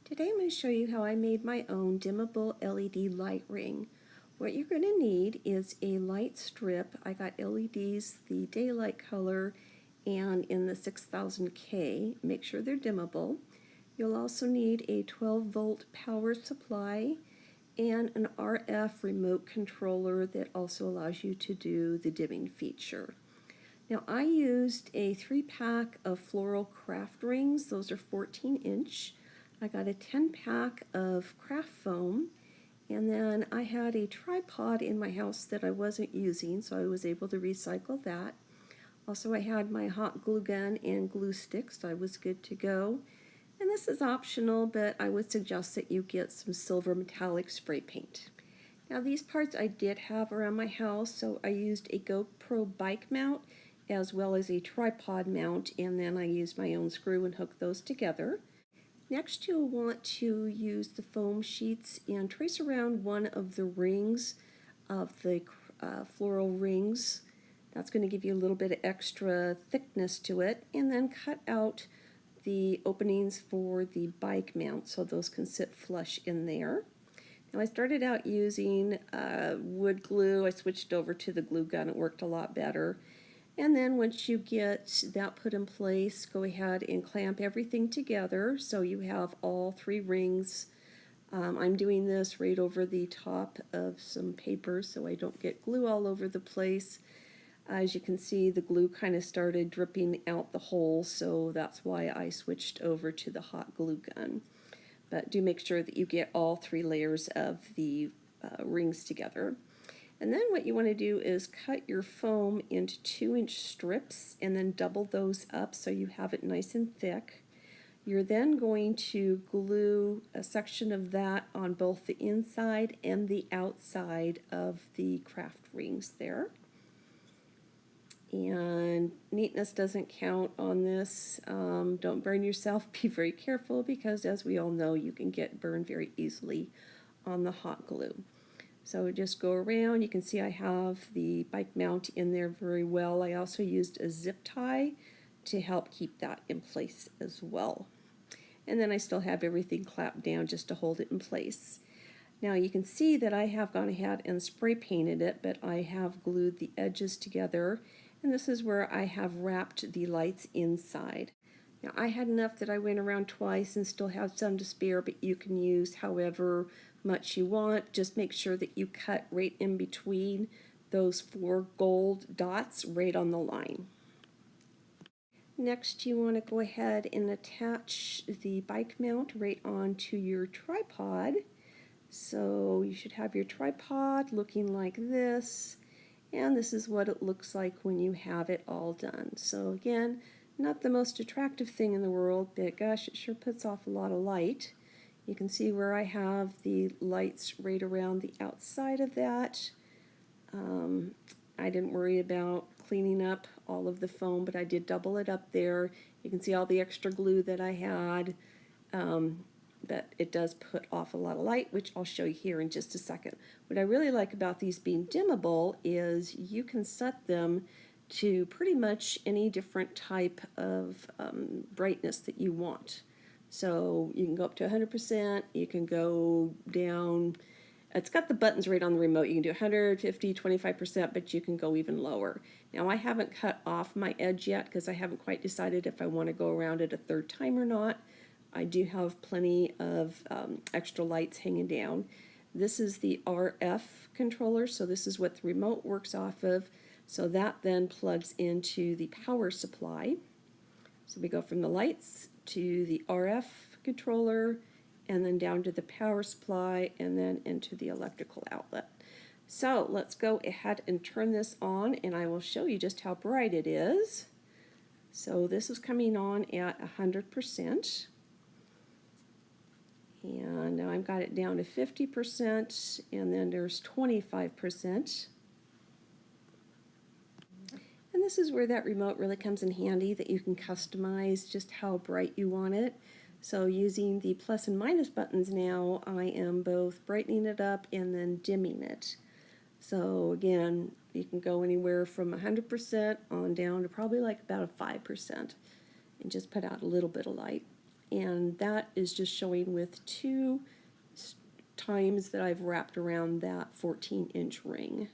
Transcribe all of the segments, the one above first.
Today I'm going to show you how I made my own dimmable LED light ring. What you're going to need is a light strip. I got LEDs, the daylight color, and in the 6000K. Make sure they're dimmable. You'll also need a 12-volt power supply and an RF remote controller that also allows you to do the dimming feature. Now I used a 3-pack of floral craft rings. Those are 14-inch. I got a 10-pack of craft foam, and then I had a tripod in my house that I wasn't using, so I was able to recycle that. Also, I had my hot glue gun and glue sticks, so I was good to go. And this is optional, but I would suggest that you get some silver metallic spray paint. Now these parts I did have around my house, so I used a GoPro bike mount as well as a tripod mount, and then I used my own screw and hooked those together. Next, you'll want to use the foam sheets and trace around one of the rings of the floral rings. That's going to give you a little bit of extra thickness to it, and then cut out the openings for the bike mount so those can sit flush in there. Now I started out using wood glue. I switched over to the glue gun. It worked a lot better. And then once you get that put in place, go ahead and clamp everything together so you have all 3 rings. I'm doing this right over the top of some paper so I don't get glue all over the place. As you can see, the glue kind of started dripping out the hole, so that's why I switched over to the hot glue gun. But do make sure that you get all 3 layers of the rings together. And then what you want to do is cut your foam into 2-inch strips and then double those up so you have it nice and thick. You're then going to glue a section of that on both the inside and the outside of the craft rings there. And neatness doesn't count on this. Don't burn yourself. Be very careful because, as we all know, you can get burned very easily on the hot glue. So just go around. You can see I have the bike mount in there very well. I also used a zip tie to help keep that in place as well. And then I still have everything clapped down just to hold it in place. Now you can see that I have gone ahead and spray painted it, but I have glued the edges together. And this is where I have wrapped the lights inside. Now I had enough that I went around twice and still have some to spare, but you can use however much you want. Just make sure that you cut right in between those 4 gold dots right on the line. Next, you want to go ahead and attach the bike mount right onto your tripod. So you should have your tripod looking like this, and this is what it looks like when you have it all done. So again, not the most attractive thing in the world, but gosh, it sure puts off a lot of light. You can see where I have the lights right around the outside of that. I didn't worry about cleaning up all of the foam, but I did double it up there. You can see all the extra glue that I had, but it does put off a lot of light, which I'll show you here in just a second. What I really like about these being dimmable is you can set them to pretty much any different type of brightness that you want. So you can go up to 100%, you can go down, it's got the buttons right on the remote, you can do 150, 25%, but you can go even lower. Now I haven't cut off my edge yet because I haven't quite decided if I want to go around it a 3rd time or not. I do have plenty of extra lights hanging down. This is the RF controller, so this is what the remote works off of. So that then plugs into the power supply. So we go from the lights to the RF controller, and then down to the power supply, and then into the electrical outlet. So let's go ahead and turn this on, and I will show you just how bright it is. So this is coming on at 100%. And now I've got it down to 50%, and then there's 25%. And this is where that remote really comes in handy, that you can customize just how bright you want it. So using the plus and minus buttons now, I am both brightening it up and then dimming it. So again, you can go anywhere from 100% on down to probably like about a 5% and just put out a little bit of light. and that is just showing with 2 times that I've wrapped around that 14-inch ring.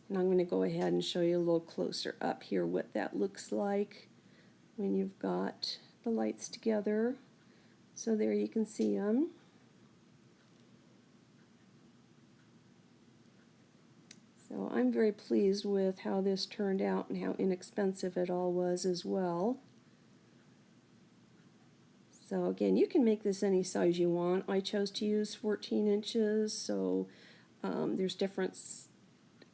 And I'm going to go ahead and show you a little closer up here what that looks like when you've got the lights together. So there you can see them. So I'm very pleased with how this turned out and how inexpensive it all was as well. So again, you can make this any size you want. I chose to use 14 inches, so there's different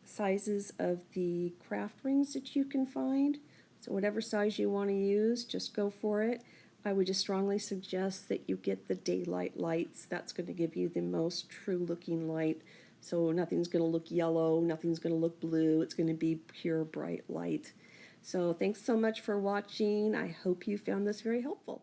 sizes of the craft rings that you can find. So whatever size you want to use, just go for it. I would just strongly suggest that you get the daylight lights. That's going to give you the most true looking light. So nothing's going to look yellow, nothing's going to look blue. It's going to be pure bright light. So thanks so much for watching. I hope you found this very helpful.